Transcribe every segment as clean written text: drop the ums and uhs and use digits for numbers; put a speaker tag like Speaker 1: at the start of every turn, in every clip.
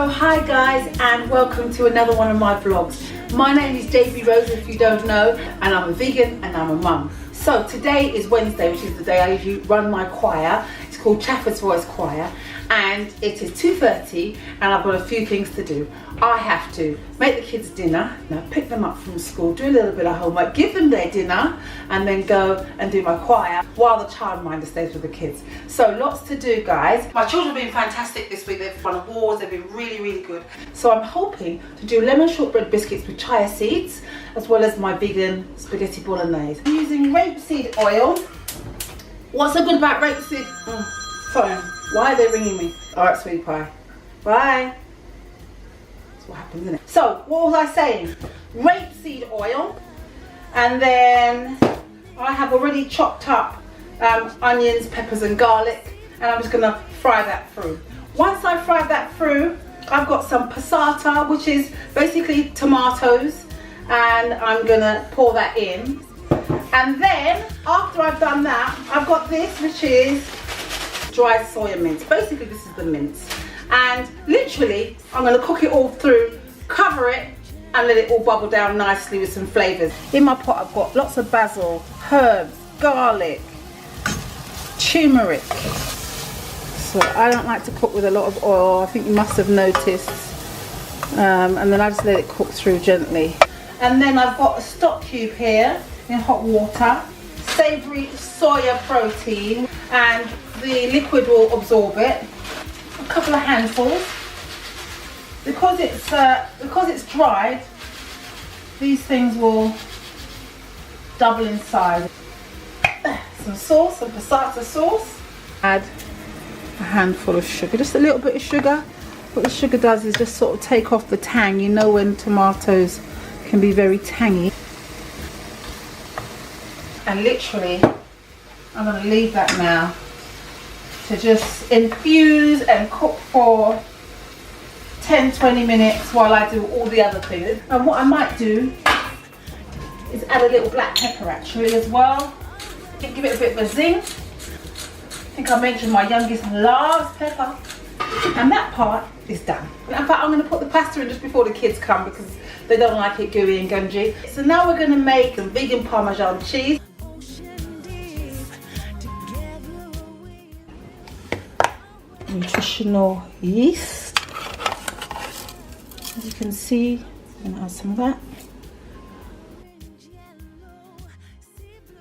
Speaker 1: So hi guys, and welcome to another one of my vlogs. My name is Davy Rose, if you don't know, and I'm a vegan and I'm a mum. So today is Wednesday, which is the day I usually run my choir. It's called Chafford's Voice Choir, and it is 2:30 and I've got a few things to do. I have to make the kids dinner, pick them up from school, do a little bit of homework, give them their dinner, and then go and do my choir while the childminder stays with the kids. So lots to do, guys. My children have been fantastic this week. They've won awards, they've been really good. So I'm hoping to do lemon shortbread biscuits with chia seeds, as well as my vegan spaghetti bolognese. I'm using rapeseed oil. What's so good about rapeseed? Sorry, why are they ringing me? All right, sweetie pie. Bye. That's what happens, isn't it? So, what was I saying? Rapeseed oil, and then I have already chopped up onions, peppers, and garlic, and I'm just gonna fry that through. Once I fry that through, I've got some passata, which is basically tomatoes, and I'm gonna pour that in. And then, after I've done that, I've got this, which is dried soya mince. Basically, this is the mince. And literally, I'm going to cook it all through, cover it, and let it all bubble down nicely with some flavours. In my pot, I've got lots of basil, herbs, garlic, turmeric. So I don't like to cook with a lot of oil. I think you must have noticed. And then I just let it cook through gently. And then I've got a stock cube here in hot water, savoury soya protein, and the liquid will absorb it. A couple of handfuls. Because it's dried, these things will double in size. Some sauce, some passata sauce. Add a handful of sugar, just a little bit of sugar. What the sugar does is just sort of take off the tang. You know when tomatoes can be very tangy. And literally, I'm going to leave that now to just infuse and cook for 10-20 minutes while I do all the other things. And what I might do is add a little black pepper actually as well. Give it a bit of a zing. I think I mentioned my youngest loves pepper. And that part is done. In fact, I'm going to put the pasta in just before the kids come because they don't like it gooey and gungy. So now we're going to make some vegan Parmesan cheese. Nutritional yeast. As you can see, I'm going to add some of that.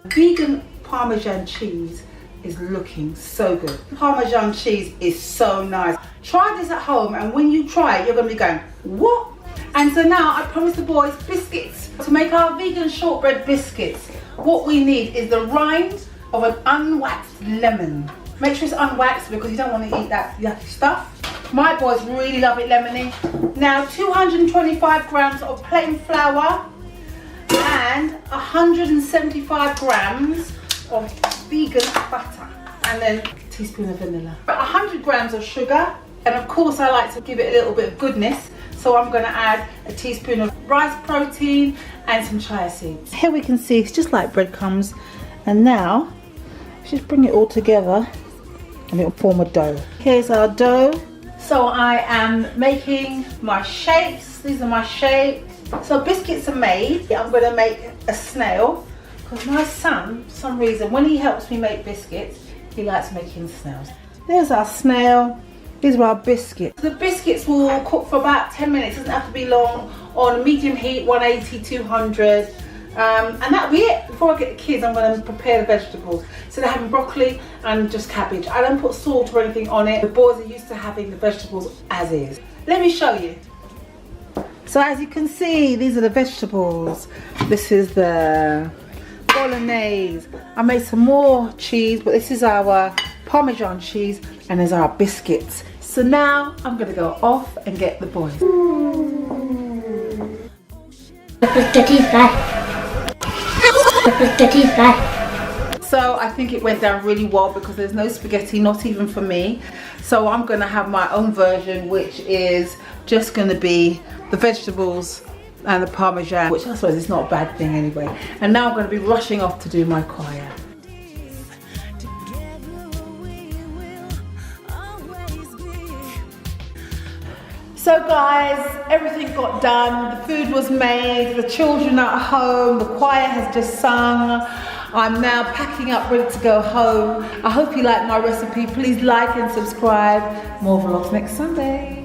Speaker 1: Vegan Parmesan cheese is looking so good. Parmesan cheese is so nice. Try this at home, and when you try it, you're going to be going, what? And so now I promised the boys biscuits. To make our vegan shortbread biscuits, what we need is the rind of an unwaxed lemon. Make sure it's unwaxed because you don't want to eat that yucky stuff. My boys really love it lemony. Now 225 grams of plain flour and 175 grams of vegan butter, and then a teaspoon of vanilla. 100 grams of sugar, and of course I like to give it a little bit of goodness, so I'm going to add a teaspoon of rice protein and some chia seeds. Here we can see it's just like breadcrumbs, and now just bring it all together and it'll form a dough. Here's our dough. So I am making my shapes. These are my shapes. So biscuits are made. I'm going to make a snail because my son, for some reason, when he helps me make biscuits, he likes making snails. There's our snail. These are our biscuits. The biscuits will cook for about 10 minutes. It doesn't have to be long, on medium heat, 180, 200. And that'll be it. Before I get the kids, I'm going to prepare the vegetables. So they're having broccoli and just cabbage. I don't put salt or anything on it. The boys are used to having the vegetables as is. Let me show you. So as you can see, these are the vegetables. This is the bolognese. I made some more cheese, but this is our Parmesan cheese, and there's our biscuits. So now I'm going to go off and get the boys. So I think it went down really well because there's no spaghetti, not even for me. So I'm going to have my own version, which is just going to be the vegetables and the Parmesan, which I suppose is not a bad thing anyway. And now I'm going to be rushing off to do my choir. So So guys, everything got done, the food was made, the children are at home, the choir has just sung. I'm now packing up, ready to go home. I hope you like my recipe. Please like and subscribe. More vlogs next Sunday.